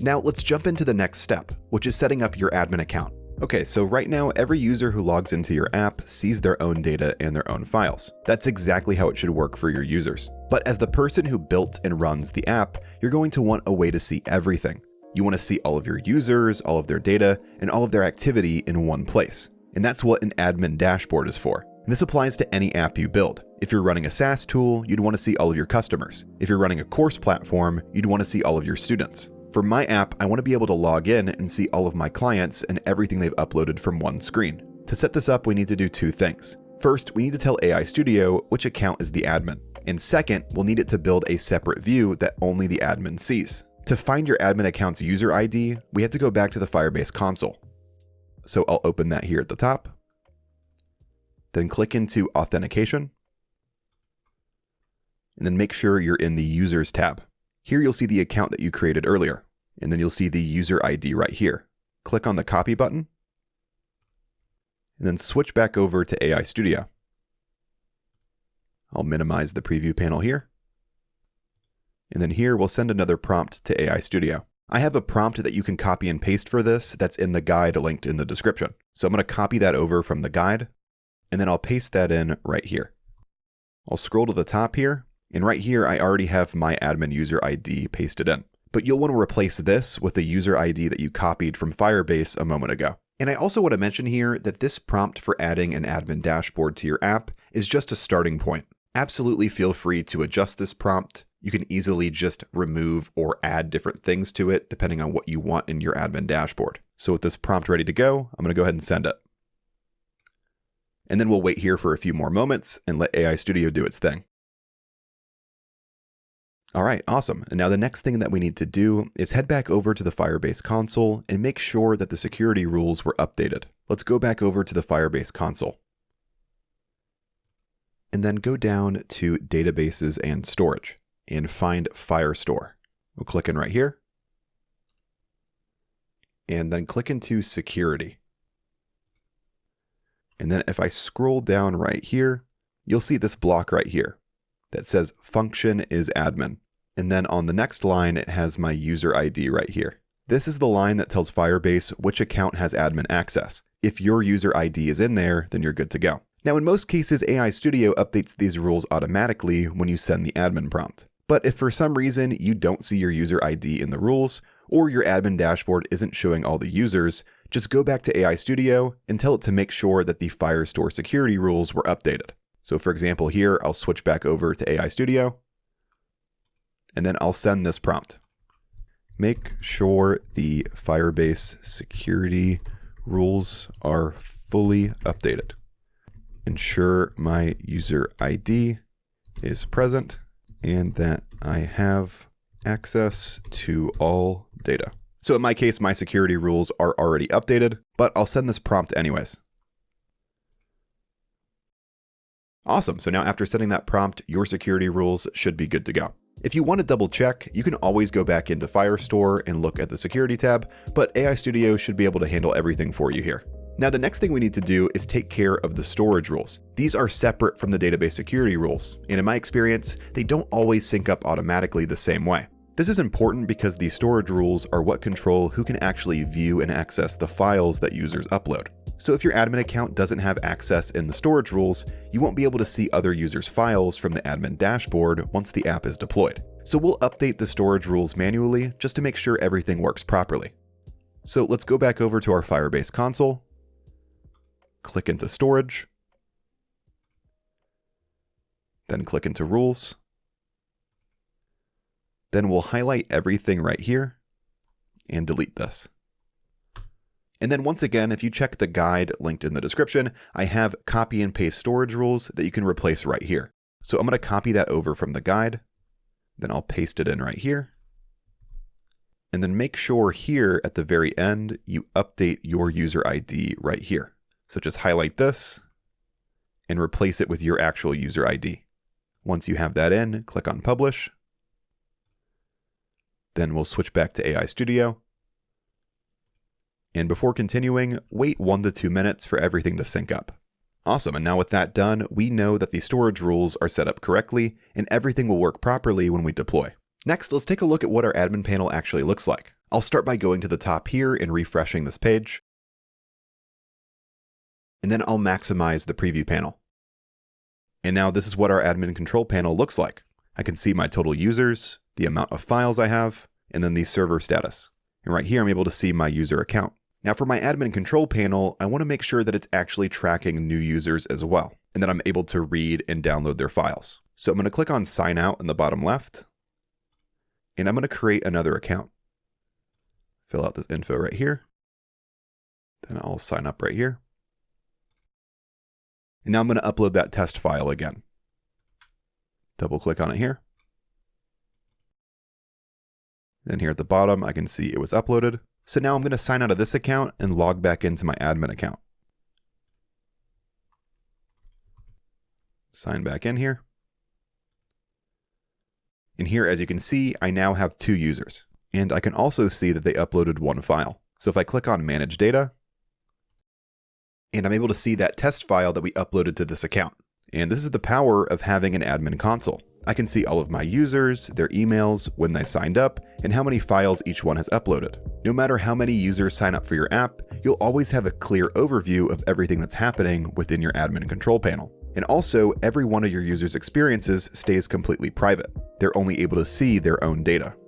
Now let's jump into the next step, which is setting up your admin account. Okay, so right now, every user who logs into your app sees their own data and their own files. That's exactly how it should work for your users. But as the person who built and runs the app, you're going to want a way to see everything. You want to see all of your users, all of their data, and all of their activity in one place. And that's what an admin dashboard is for. And this applies to any app you build. If you're running a SaaS tool, you'd want to see all of your customers. If you're running a course platform, you'd want to see all of your students. For my app, I want to be able to log in and see all of my clients and everything they've uploaded from one screen. To set this up, we need to do two things. First, we need to tell AI Studio which account is the admin. And second, we'll need it to build a separate view that only the admin sees. To find your admin account's user ID, we have to go back to the Firebase console. So I'll open that here at the top. Then click into Authentication. And then make sure you're in the Users tab. Here you'll see the account that you created earlier, and then you'll see the user ID right here. Click on the copy button, and then switch back over to AI Studio. I'll minimize the preview panel here. And then here we'll send another prompt to AI Studio. I have a prompt that you can copy and paste for this that's in the guide linked in the description. So I'm going to copy that over from the guide, and then I'll paste that in right here. I'll scroll to the top here. And right here, I already have my admin user ID pasted in. But you'll want to replace this with the user ID that you copied from Firebase a moment ago. And I also want to mention here that this prompt for adding an admin dashboard to your app is just a starting point. Absolutely feel free to adjust this prompt. You can easily just remove or add different things to it depending on what you want in your admin dashboard. So with this prompt ready to go, I'm going to go ahead and send it. And then we'll wait here for a few more moments and let AI Studio do its thing. All right, awesome. And now the next thing that we need to do is head back over to the Firebase console and make sure that the security rules were updated. Let's go back over to the Firebase console. And then go down to Databases and Storage and find Firestore. We'll click in right here. And then click into Security. And then if I scroll down right here, you'll see this block right here that says Function is Admin. And then on the next line, it has my user ID right here. This is the line that tells Firebase which account has admin access. If your user ID is in there, then you're good to go. Now, in most cases, AI Studio updates these rules automatically when you send the admin prompt. But if for some reason you don't see your user ID in the rules, or your admin dashboard isn't showing all the users, just go back to AI Studio and tell it to make sure that the Firestore security rules were updated. So for example, here, I'll switch back over to AI Studio. And then I'll send this prompt. Make sure the Firebase security rules are fully updated. Ensure my user ID is present and that I have access to all data. So in my case, my security rules are already updated, but I'll send this prompt anyways. Awesome. So now after setting that prompt, your security rules should be good to go. If you want to double check, you can always go back into Firestore and look at the security tab, but AI Studio should be able to handle everything for you here. Now, the next thing we need to do is take care of the storage rules. These are separate from the database security rules, and in my experience, they don't always sync up automatically the same way. This is important because these storage rules are what control who can actually view and access the files that users upload. So if your admin account doesn't have access in the storage rules, you won't be able to see other users' files from the admin dashboard once the app is deployed. So we'll update the storage rules manually just to make sure everything works properly. So let's go back over to our Firebase console, click into Storage, then click into Rules. Then we'll highlight everything right here and delete this. And then once again, if you check the guide linked in the description, I have copy and paste storage rules that you can replace right here. So I'm going to copy that over from the guide. Then I'll paste it in right here. And then make sure here at the very end, you update your user ID right here. So just highlight this and replace it with your actual user ID. Once you have that in, click on Publish. Then we'll switch back to AI Studio. And before continuing, wait 1 to 2 minutes for everything to sync up. Awesome, and now with that done, we know that the storage rules are set up correctly and everything will work properly when we deploy. Next, let's take a look at what our admin panel actually looks like. I'll start by going to the top here and refreshing this page. And then I'll maximize the preview panel. And now this is what our admin control panel looks like. I can see my total users, the amount of files I have, and then the server status. And right here, I'm able to see my user account. Now for my admin control panel, I want to make sure that it's actually tracking new users as well, and that I'm able to read and download their files. So I'm going to click on sign out in the bottom left, and I'm going to create another account. Fill out this info right here. Then I'll sign up right here. And now I'm going to upload that test file again. Double click on it here. Then here at the bottom, I can see it was uploaded. So now I'm going to sign out of this account and log back into my admin account. Sign back in here. And here, as you can see, I now have 2 users. And I can also see that they uploaded 1 file. So if I click on Manage Data, and I'm able to see that test file that we uploaded to this account. And this is the power of having an admin console. I can see all of my users, their emails, when they signed up, and how many files each one has uploaded. No matter how many users sign up for your app, you'll always have a clear overview of everything that's happening within your admin control panel. And also, every one of your users' experiences stays completely private. They're only able to see their own data.